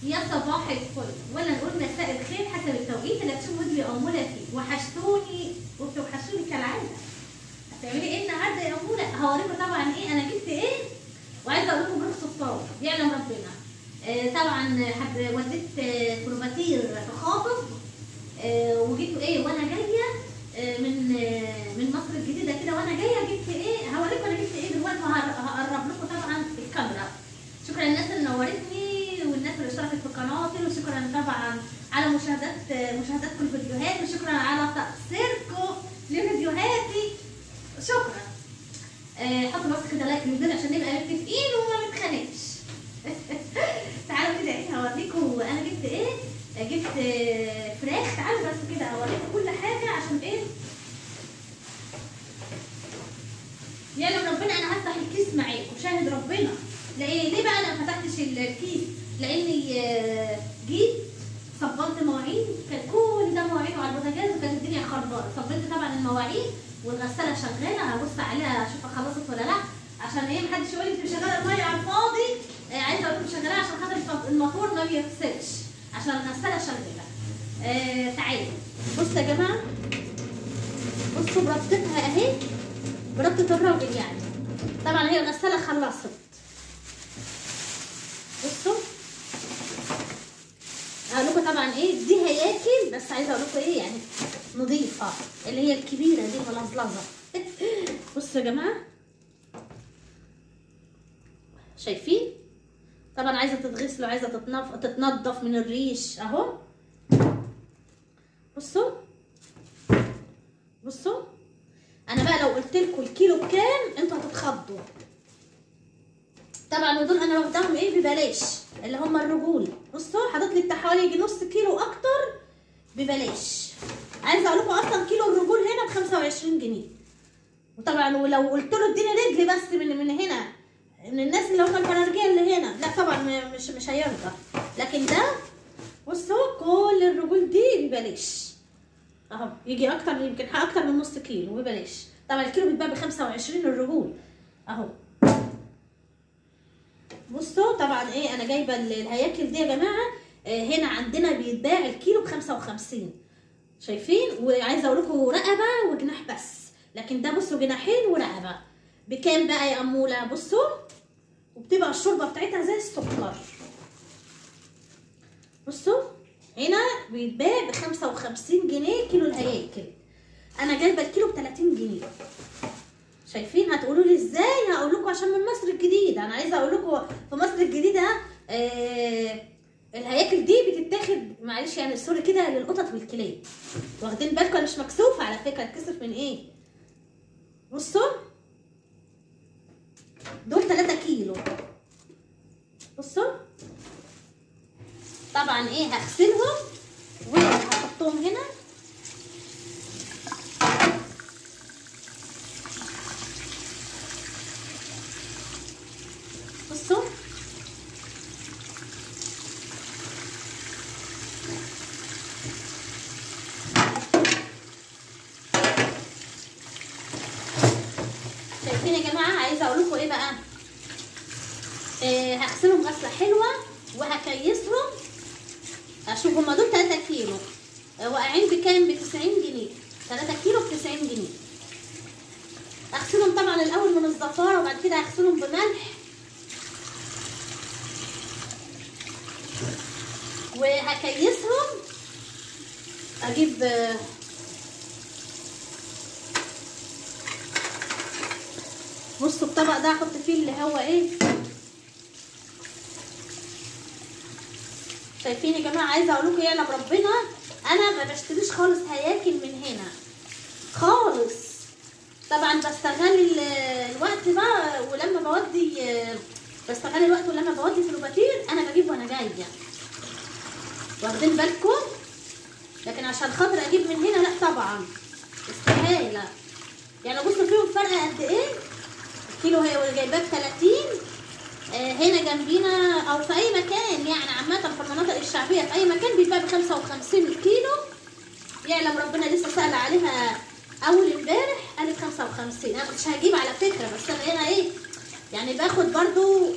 يا صباح الفل ولا نقول مساء الخير حسب التوقيت اللي هتشوفوا فيديو أمولة فيه. وحشتوني وحشتوني كالعادة. هتعملي ايه النهارده يا أمولة؟ هوريكم طبعا ايه انا جبت ايه، وعايزه اقول لكم برخص الطاوله يعلم ربنا. طبعا وديت كروباتير تخاطب، وجبته ايه وانا جايه من مصر الجديده كده، وانا جايه جبت ايه، هوريكم انا جبت ايه دلوقتي، وهقرب لكم طبعا الكاميرا. شكرا للناس اللي نورتني والناس اللي اشتركت في قناتي، وشكرا طبعا على مشاهداتكم الفيديوهات، وشكرا على تقصيركم لفيديوهاتي. شكرا. حطوا بس كده لايك للفيديو عشان نبقى متفقين وما نتخانقش. تعالوا كده ايه هوريكم انا جبت ايه. جبت فراخ. تعالوا بس كده اوريكم كل حاجه عشان ايه يعلم ربنا. انا هفتح الكيس معاكم شاهد ربنا. ليه بقى انا ما فتحتش الكيس؟ لاني جيت صبنت مواعين، كان كل ده مواعين على البوتاجاز وكانت الدنيا خربانه. صبنت طبعا المواعين والغساله شغاله، هبص عليها اشوفها خلصت ولا لا، عشان ايه محدش يقول لي انت مشغله الميه على الفاضي. عايزه اقول لكم شغاله عشان خاطر الموتور ما بيفصلش، عشان الغساله شغاله. تعالوا بصوا يا جماعه، بصوا بربطتها اهي، بربطه الراجل يعني. طبعا هي الغساله خلصت. بصوا هقول لكم طبعا ايه دي هياكل، بس عايزه اقول لكم ايه يعني نظيفه، اللي هي الكبيره دي ملظلظه. بصوا يا جماعه شايفين؟ طبعا عايزه تتغسل وعايزه تتنضف من الريش اهو. بصوا بصوا، انا بقى لو قلت لكم الكيلو بكام انتوا هتتخضوا. طبعا ودول انا واخداهم ايه ببلاش، اللي هم الرجول. بصوا حاطط لي بتاع حوالي يجي نص كيلو اكتر ببلاش. عايزه اقول لكم اصلا كيلو الرجول هنا ب 25 جنيه. وطبعا ولو قلت له اديني رجلي بس من هنا، من الناس اللي هم الفرارجيه اللي هنا، لا طبعا مش هيرضى. لكن ده بصوا كل الرجول دي ببلاش اهو، يجي اكتر، يمكن اكتر من نص كيلو ببلاش. طبعا الكيلو بيتباع ب 25 الرجول اهو. بصوا طبعا ايه انا جايبه الهياكل دي يا جماعه. هنا عندنا بيتباع الكيلو ب 55 شايفين. وعايزه اقول لكم رقبه وجناح بس، لكن ده بصوا جناحين ورقبه. بكام بقى يا اموله؟ بصوا، وبتبقى الشوربه بتاعتها زي السكر. بصوا هنا بيتباع ب 55 جنيه كيلو الهياكل. انا جايبه الكيلو ب 30 جنيه شايفين. هتقولوا لي ازاي؟ هقول لكم عشان من مصر الجديده. انا عايزه اقول لكم في مصر الجديده الهياكل دي بتتاخد معلش يعني سوري كده للقطط والكلاب. واخدين بالكم؟ انا مش مكسوفه على فكره، اتكسف من ايه؟ بصوا دول 3 كيلو. بصوا طبعا ايه هغسلهم وهحطهم هنا. بصوا شايفين يا جماعه؟ عايزه اقول لكم ايه بقى، هغسلهم غسله حلوه وهكيسهم. اشوف هما دول 3 كيلو واقعين بكام؟ ب 90 جنيه. 3 كيلو ب 90 جنيه. اغسلهم طبعا الاول من الزفاره، وبعد كده اغسلهم بملح وهكيسهم. اجيب بصوا الطبق ده احط فيه اللي هو ايه، شايفين يا جماعه؟ عايزه اقول لكم يعلم ربنا انا ما بشتريش خالص هياكل من هنا خالص. طبعا بستغل الوقت بقى، ولما بودي بستغل الوقت، ولما بودي في الروباتير انا بجيب وانا جايه، واخدين بالكم؟ لكن عشان خاطر اجيب من هنا لا طبعا استحاله. يعني بصوا فيهم فرق قد ايه. الكيلو هي جايباه ب 30 هنا جنبينا او في اي مكان، يعني عامه في المناطق الشعبيه في اي مكان بيتباع ب 55 الكيلو. يعلم ربنا لسه سائله عليها اول امبارح قالت 55. انا مش هجيب على فكره، بس انا هنا ايه يعني باخد برضو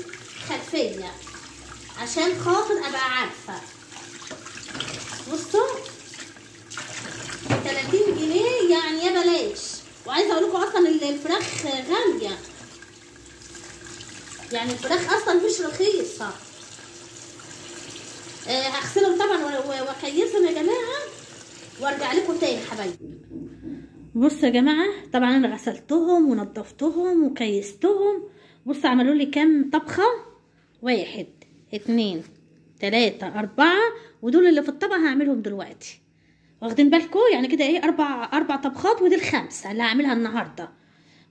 خلفيه. عشان خاطر ابقى عارفه. بصوا 30 جنيه يعني يا بلاش. وعايزه اقول لكم اصلا الفراخ غاليه، يعني الفراخ اصلا مش رخيصه. هغسلهم طبعا واكيسهم يا جماعه وارجع لكم تاني حبايبي. بصوا يا جماعه، طبعا انا غسلتهم ونضفتهم وكيستهم. بصوا عملوا لي كام طبخه، 1 2 3 4، ودول اللي في الطبق هعملهم دلوقتي. واخدين بالكم؟ يعني كده ايه، اربع طبخات، ودي الخامسه اللي هعملها النهارده.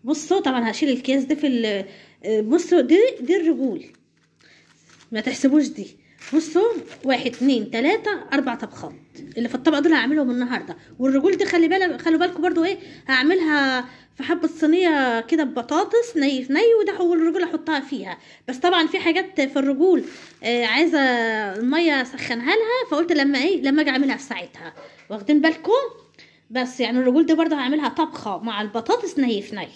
بصوا طبعا هشيل الكيس ده في بصوا دي الرجول، ما تحسبوش دي. بصوا 1 2 3 4 طبخات اللي في الطبق دول هعملهم النهارده. والرجول دي خلوا بالكم برضو ايه، هعملها في حبه صينيه كده ببطاطس ني في ني، وده والرجول احطها فيها. بس طبعا في حاجات في الرجول عايزه الميه اسخنها لها، فقلت لما اجي اعملها في ساعتها. واخدين بالكم؟ بس يعني الرجول دي برضو هعملها طبخه مع البطاطس ني في ني.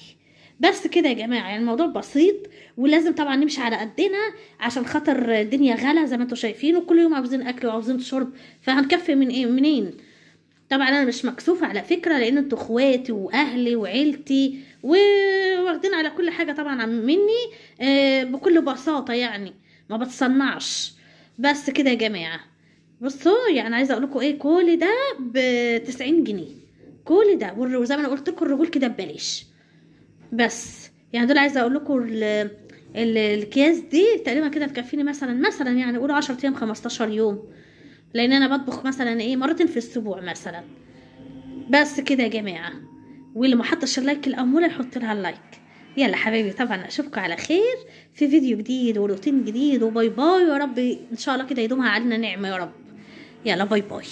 بس كده يا جماعه، يعني الموضوع بسيط، ولازم طبعا نمشي على قدنا عشان خاطر الدنيا غلا زي ما انتم شايفين، وكل يوم عاوزين اكل وعاوزين شرب، فهنكفي من ايه منين؟ طبعا انا مش مكسوفه على فكره، لان انتوا اخواتي واهلي وعيلتي، واخدين على كل حاجه طبعا مني بكل بساطه، يعني ما بتصنعش. بس كده يا جماعه. بصوا يعني عايزه اقول لكم ايه، كل ده ب90 جنيه كل ده، وزي ما انا قلت لكم الرجول كده ببلاش. بس يعني دول عايزه اقول لكم الاكياس دي تقريبا كده تكفيني مثلا يعني قولوا 10 ايام 15 يوم، لان انا بطبخ مثلا ايه مرتين في الاسبوع مثلا. بس كده يا جماعه، واللي ما حطش اللايك الاموله يحط لها اللايك. يلا حبايبي، طبعا اشوفكم على خير في فيديو جديد وروتين جديد، وباي باي، ويا رب ان شاء الله كده يدومها علينا نعمه يا رب. يلا باي باي.